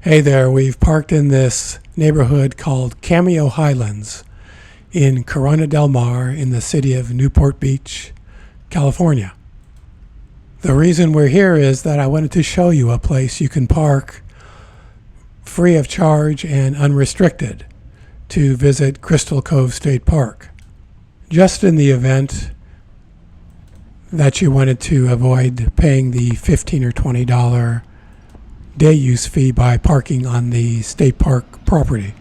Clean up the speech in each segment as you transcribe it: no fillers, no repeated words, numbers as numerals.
Hey there, we've parked in this neighborhood called Cameo Highlands in Corona del Mar in the city of Newport Beach, California. The reason we're here is that I wanted to show you a place you can park free of charge and unrestricted to visit Crystal Cove State Park. Just in the event that you wanted to avoid paying the $15 or $20 day use fee by parking on the state park property.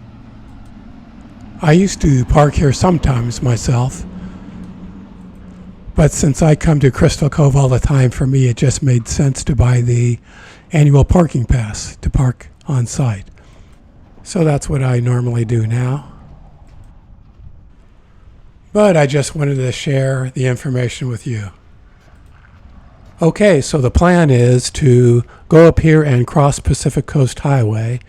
I used to park here sometimes myself, but since I come to Crystal Cove all the time, for me it just made sense to buy the annual parking pass to park on site. So that's what I normally do now. But I just wanted to share the information with you. Okay, so the plan is to go up here and cross Pacific Coast Highway,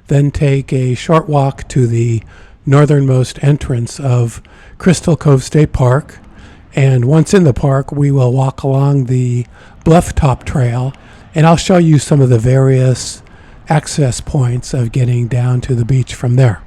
then take a short walk to the northernmost entrance of Crystal Cove State Park, and once in the park we will walk along the Bluff Top Trail, and I'll show you some of the various access points of getting down to the beach from there.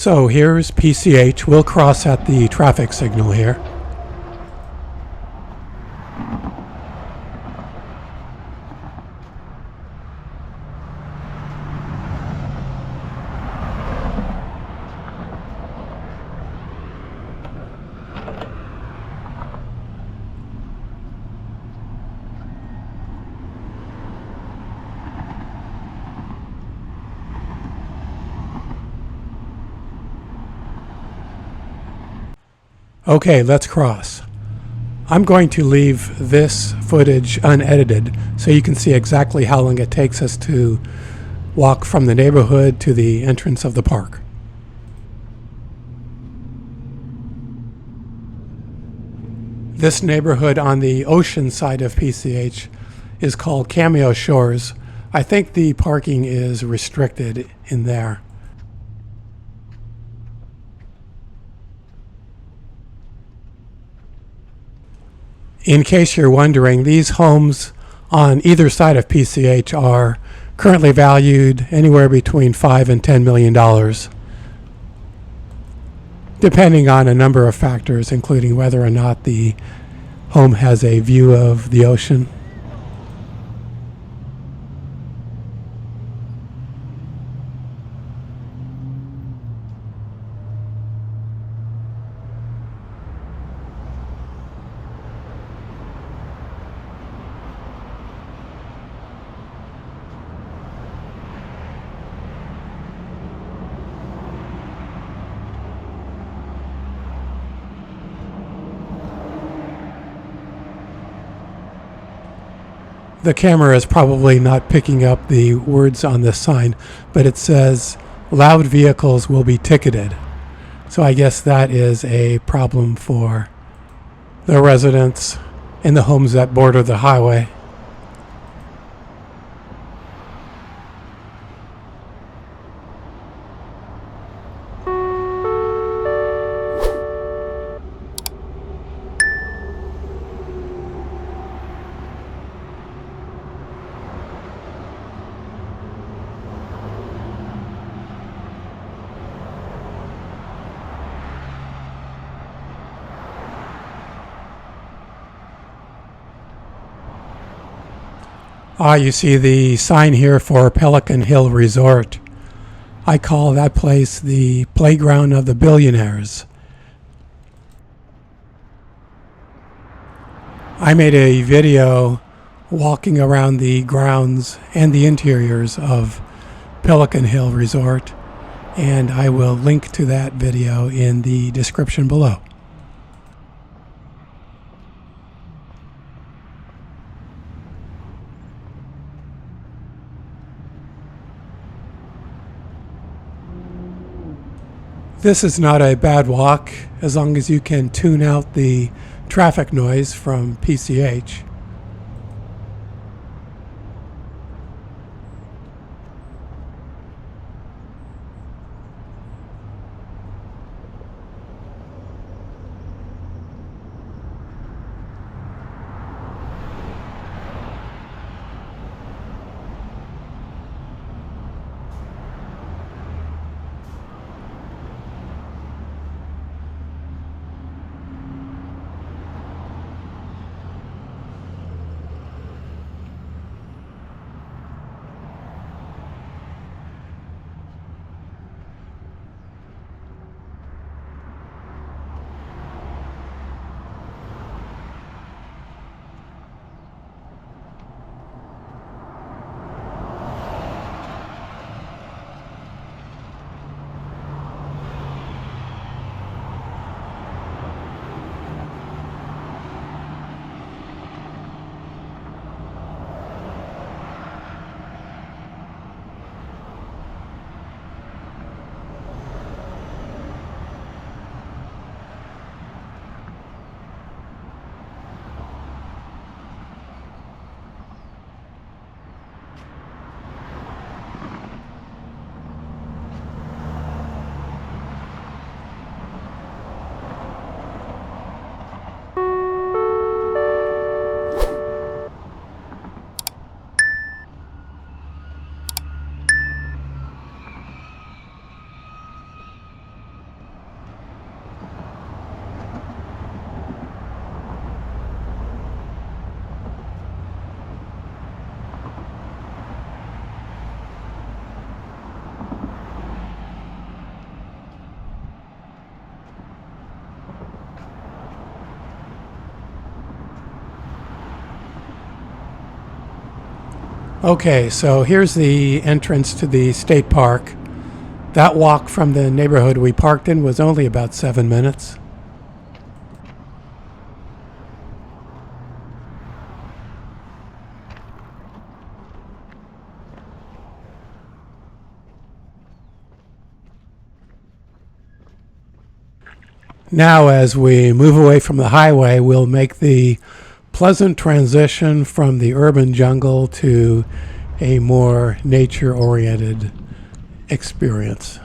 So here's PCH. We'll cross at the traffic signal here. Okay, let's cross. I'm going to leave this footage unedited so you can see exactly how long it takes us to walk from the neighborhood to the entrance of the park. This neighborhood on the ocean side of PCH is called Cameo Shores. I think the parking is restricted in there. In case you're wondering, these homes on either side of PCH are currently valued anywhere between $5 and $10 million, depending on a number of factors, including whether or not the home has a view of the ocean. The camera is probably not picking up the words on this sign, but it says loud vehicles will be ticketed. So I guess that is a problem for the residents in the homes that border the highway. You see the sign here for Pelican Hill Resort. I call that place the playground of the billionaires. I made a video walking around the grounds and the interiors of Pelican Hill Resort, and I will link to that video in the description below. This is not a bad walk as long as you can tune out the traffic noise from PCH. Okay, so here's the entrance to the state park. That walk from the neighborhood we parked in was only about 7 minutes. Now, as we move away from the highway, we'll make the pleasant transition from the urban jungle to a more nature-oriented experience.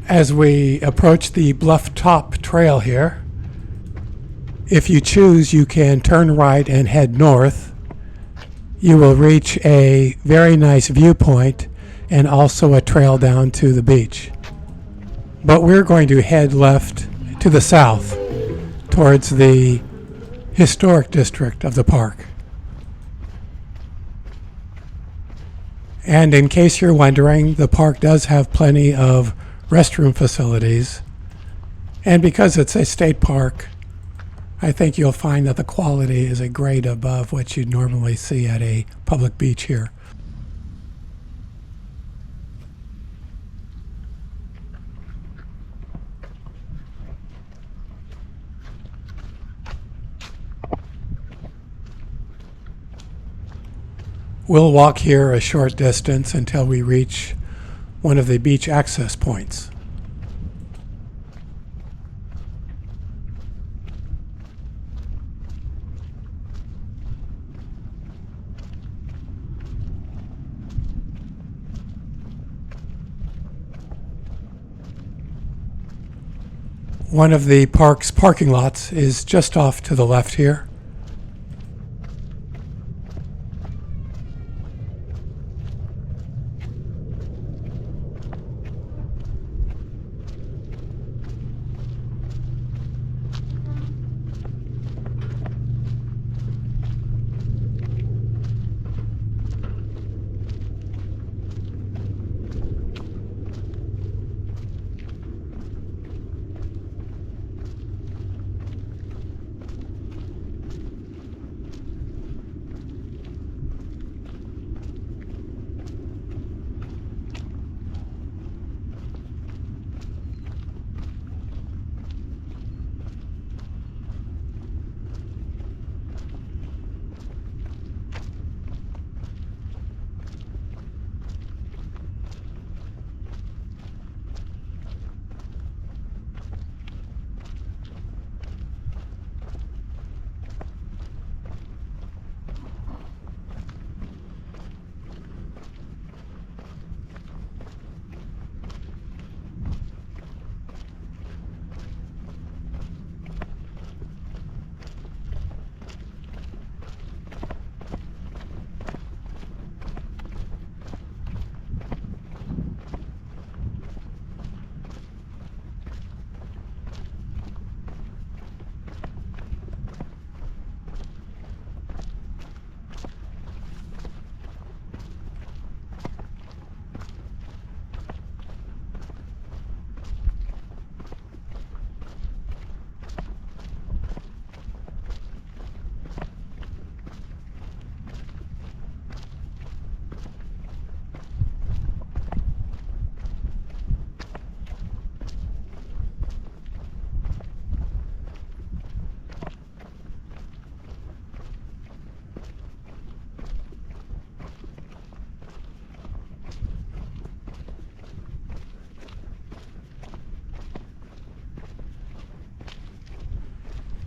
As we approach the Bluff Top Trail here, if you choose, you can turn right and head north. You will reach a very nice viewpoint and also a trail down to the beach. But we're going to head left to the south towards the historic district of the park. And in case you're wondering, the park does have plenty of restroom facilities. And because it's a state park, I think you'll find that the quality is a grade above what you'd normally see at a public beach here. We'll walk here a short distance until we reach one of the beach access points. One of the park's parking lots is just off to the left here.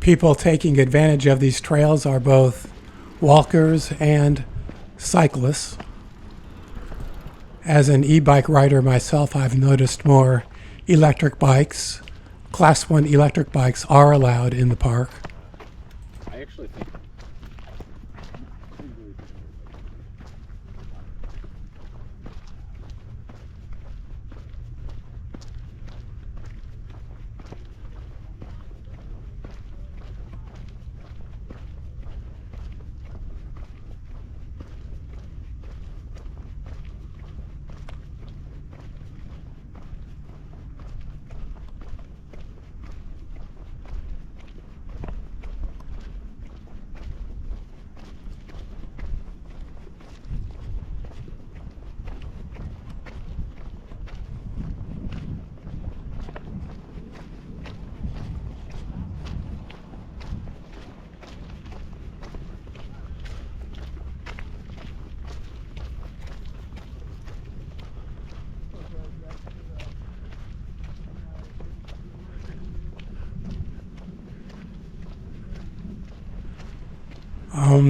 People taking advantage of these trails are both walkers and cyclists. As an e-bike rider myself, I've noticed more electric bikes. Class 1 electric bikes are allowed in the park. I actually think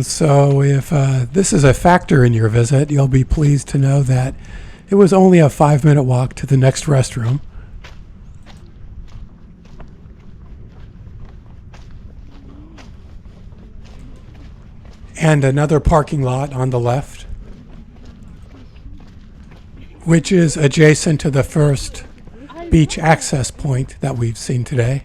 So if this is a factor in your visit, you'll be pleased to know that it was only a 5-minute walk to the next restroom. And another parking lot on the left, which is adjacent to the first beach access point that we've seen today.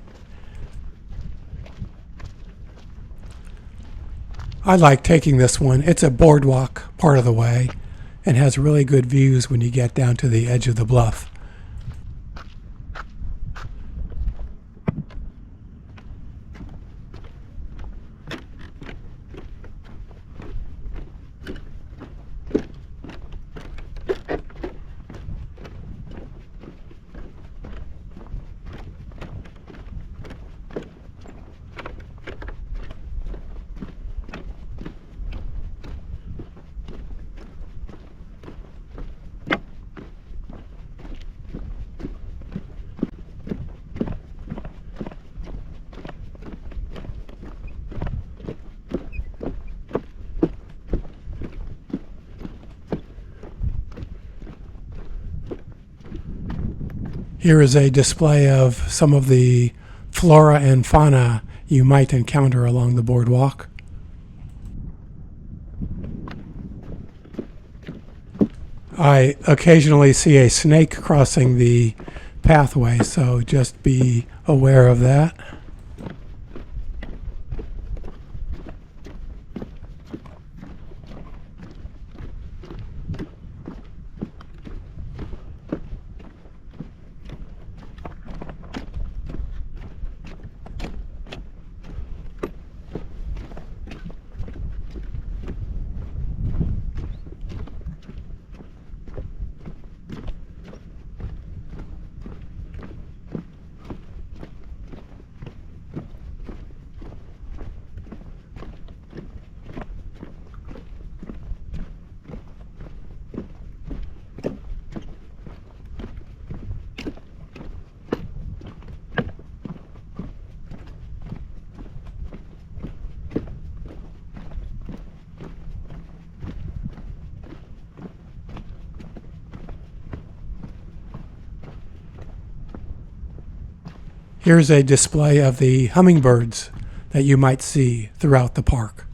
I like taking this one. It's a boardwalk part of the way and has really good views when you get down to the edge of the bluff. Here is a display of some of the flora and fauna you might encounter along the boardwalk. I occasionally see a snake crossing the pathway, so just be aware of that. Here's a display of the hummingbirds that you might see throughout the park.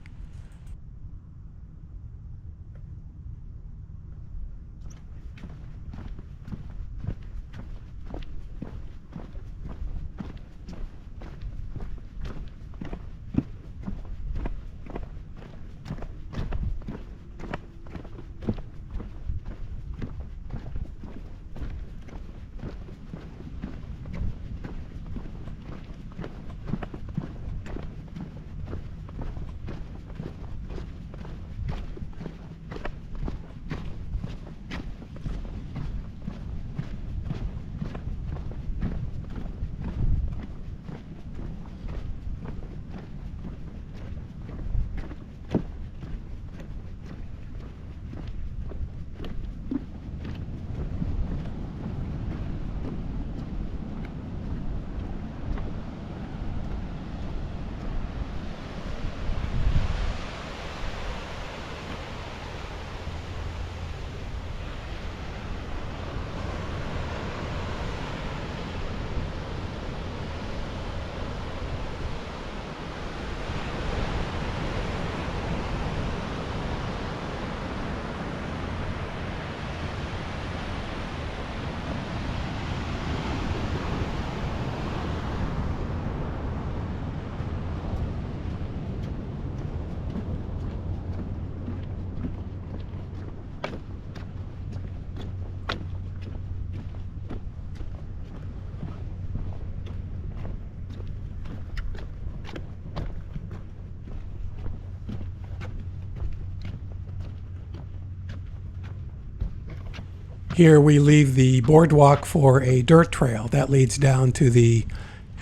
Here we leave the boardwalk for a dirt trail that leads down to the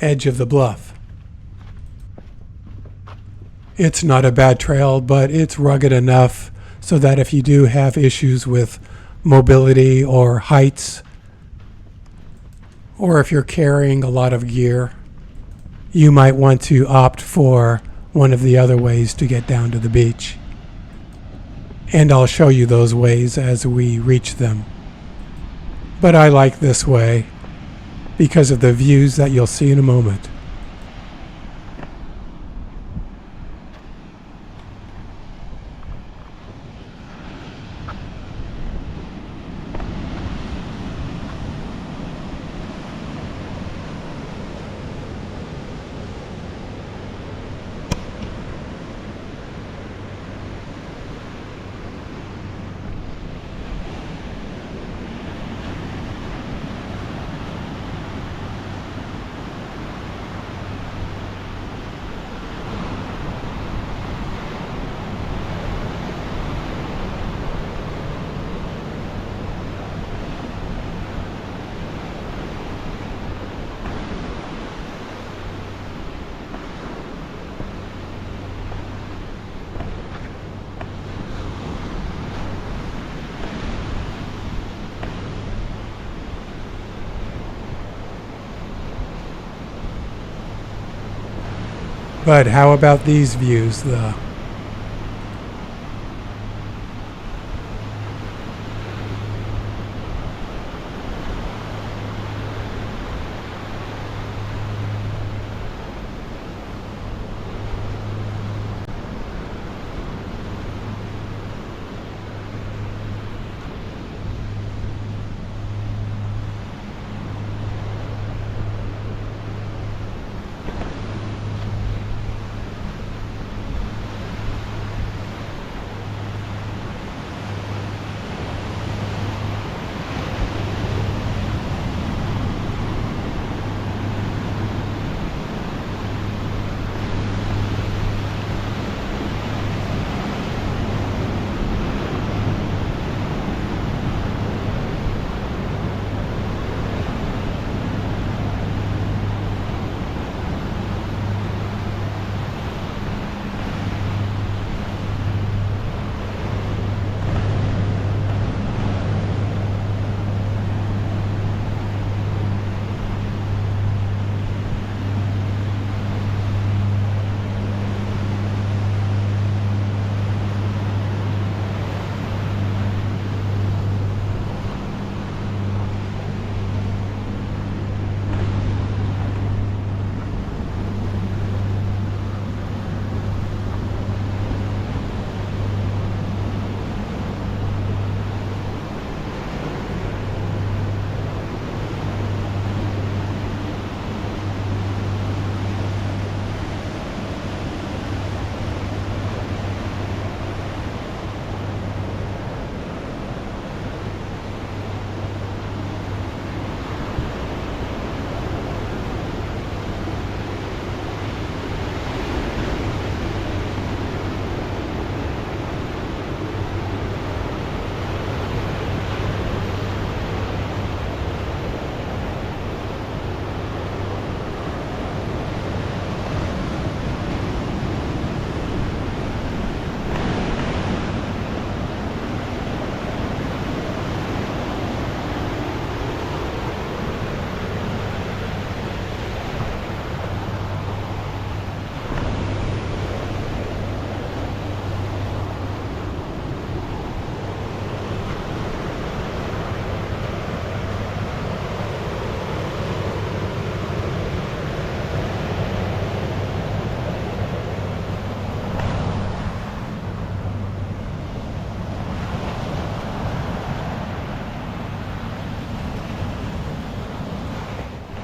edge of the bluff. It's not a bad trail, but it's rugged enough so that if you do have issues with mobility or heights, or if you're carrying a lot of gear, you might want to opt for one of the other ways to get down to the beach. And I'll show you those ways as we reach them. But I like this way because of the views that you'll see in a moment. But how about these views, though?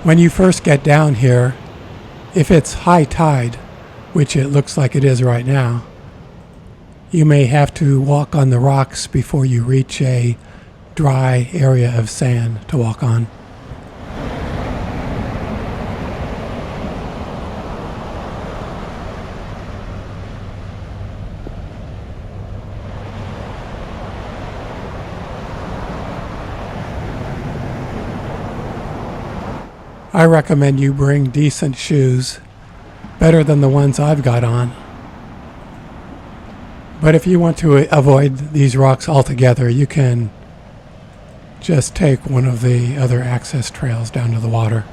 When you first get down here, if it's high tide, which it looks like it is right now, you may have to walk on the rocks before you reach a dry area of sand to walk on. I recommend you bring decent shoes, better than the ones I've got on. But if you want to avoid these rocks altogether, you can just take one of the other access trails down to the water.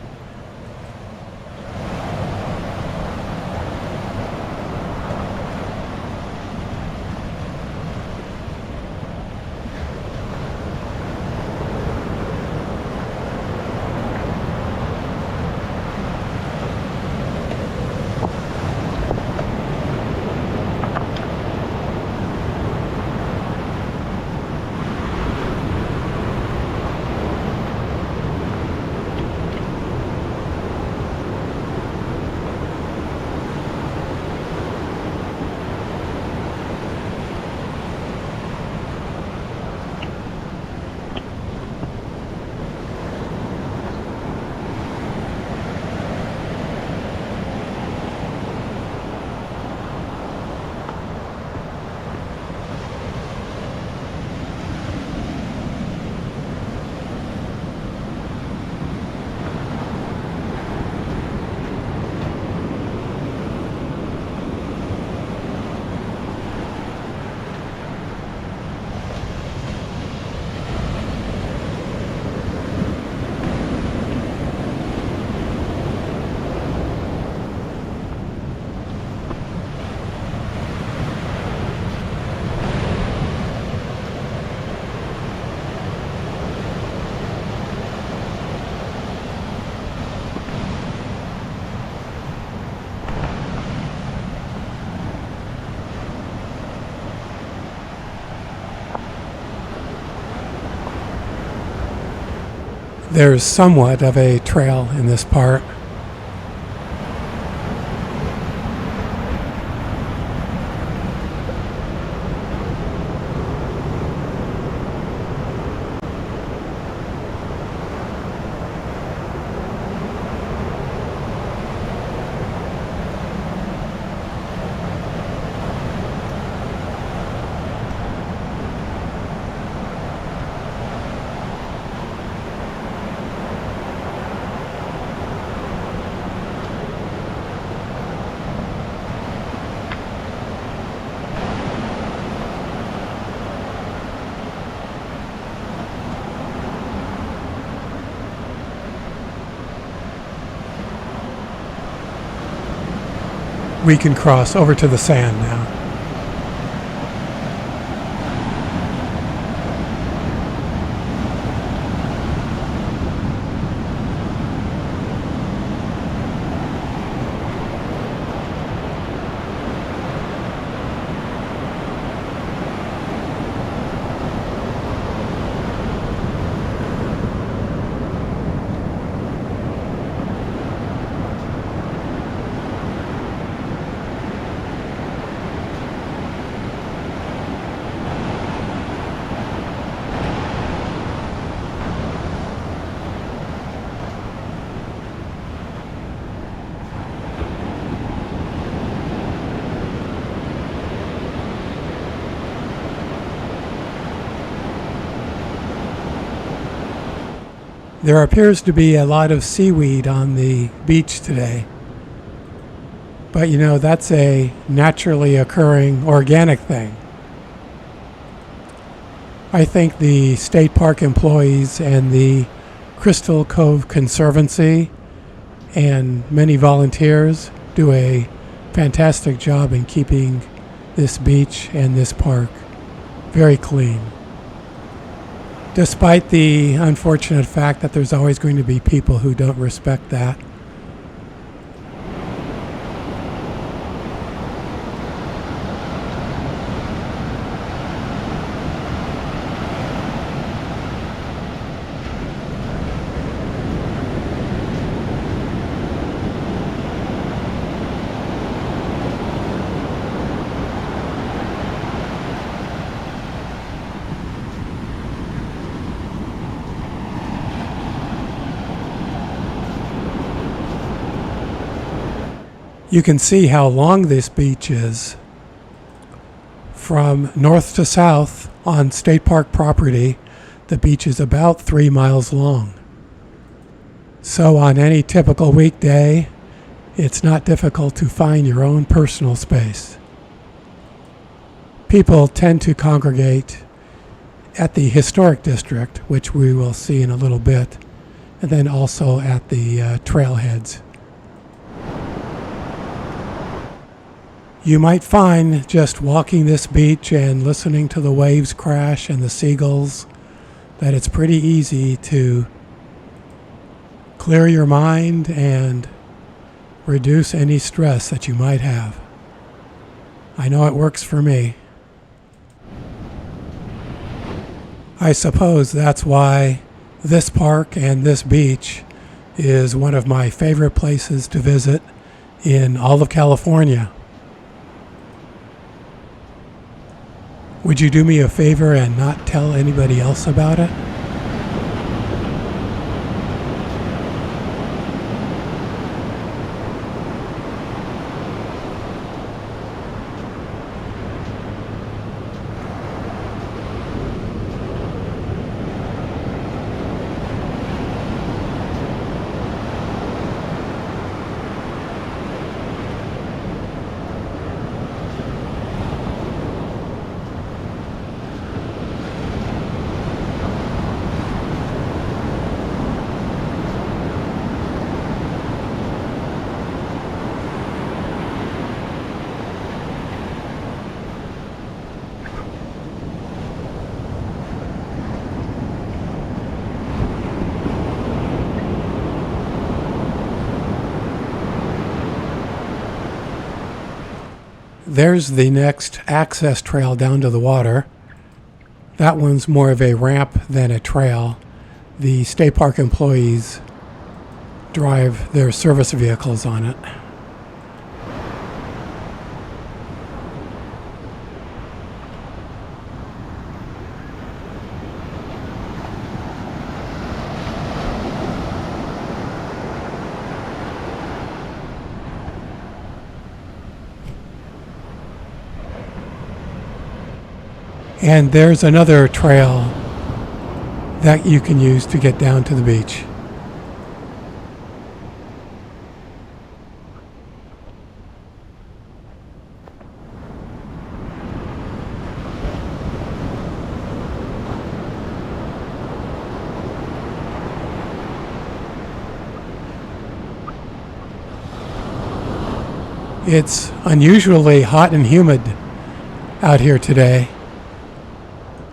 There's somewhat of a trail in this part. We can cross over to the sand now. There appears to be a lot of seaweed on the beach today. But you know, that's a naturally occurring organic thing. I think the state park employees and the Crystal Cove Conservancy and many volunteers do a fantastic job in keeping this beach and this park very clean. Despite the unfortunate fact that there's always going to be people who don't respect that. You can see how long this beach is. From north to south on state park property, the beach is about 3 miles long. So on any typical weekday, it's not difficult to find your own personal space. People tend to congregate at the historic district, which we will see in a little bit, and then also at the trailheads. You might find just walking this beach and listening to the waves crash and the seagulls that it's pretty easy to clear your mind and reduce any stress that you might have. I know it works for me. I suppose that's why this park and this beach is one of my favorite places to visit in all of California. Would you do me a favor and not tell anybody else about it? There's the next access trail down to the water. That one's more of a ramp than a trail. The state park employees drive their service vehicles on it. And there's another trail that you can use to get down to the beach. It's unusually hot and humid out here today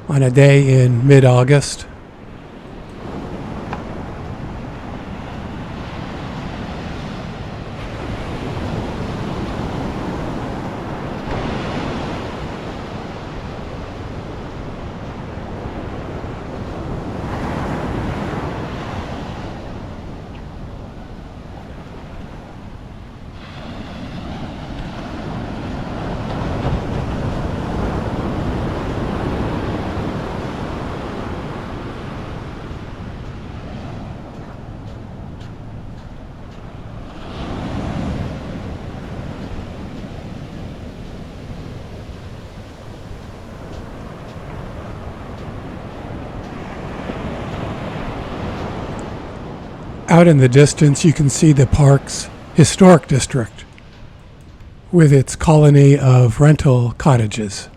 on a day in mid-August. Out in the distance, you can see the park's historic district with its colony of rental cottages.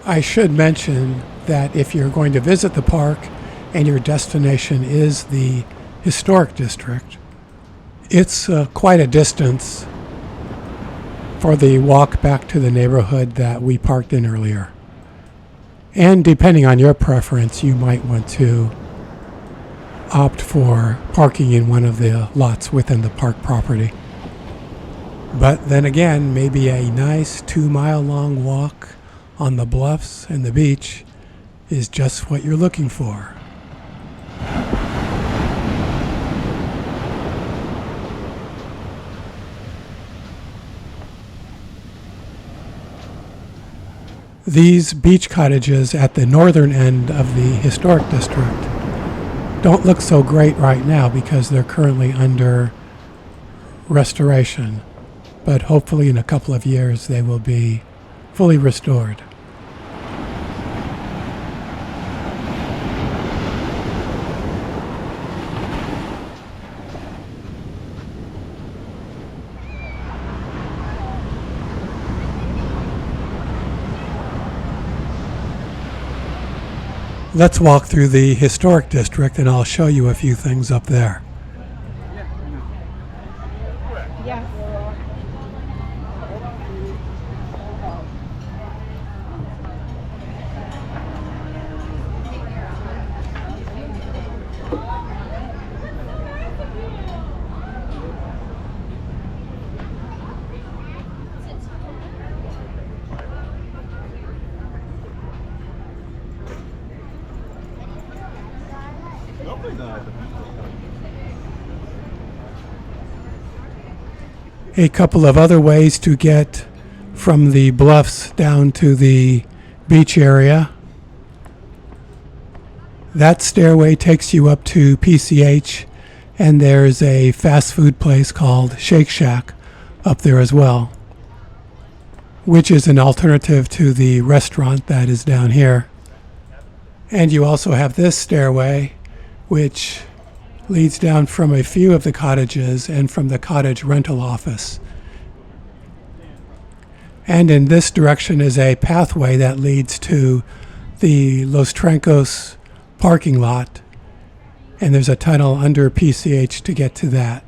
I should mention that if you're going to visit the park and your destination is the historic district, it's quite a distance for the walk back to the neighborhood that we parked in earlier. And depending on your preference, you might want to opt for parking in one of the lots within the park property. But then again, maybe a nice 2-mile long walk on the bluffs and the beach is just what you're looking for. These beach cottages at the northern end of the historic district don't look so great right now because they're currently under restoration, but hopefully in a couple of years they will be fully restored. Let's walk through the historic district and I'll show you a few things up there. Yes. A couple of other ways to get from the bluffs down to the beach area. That stairway takes you up to PCH, and there's a fast food place called Shake Shack up there as well, which is an alternative to the restaurant that is down here. And you also have this stairway, which leads down from a few of the cottages and from the cottage rental office. And in this direction is a pathway that leads to the Los Trancos parking lot, and there's a tunnel under PCH to get to that.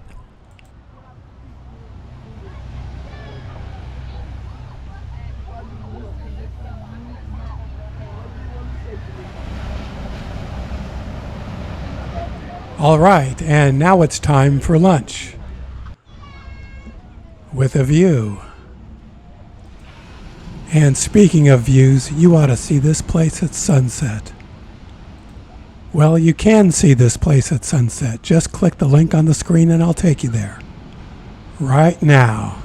All right, and now it's time for lunch with a view. And speaking of views, you ought to see this place at sunset. Well, you can see this place at sunset. Just click the link on the screen and I'll take you there right now.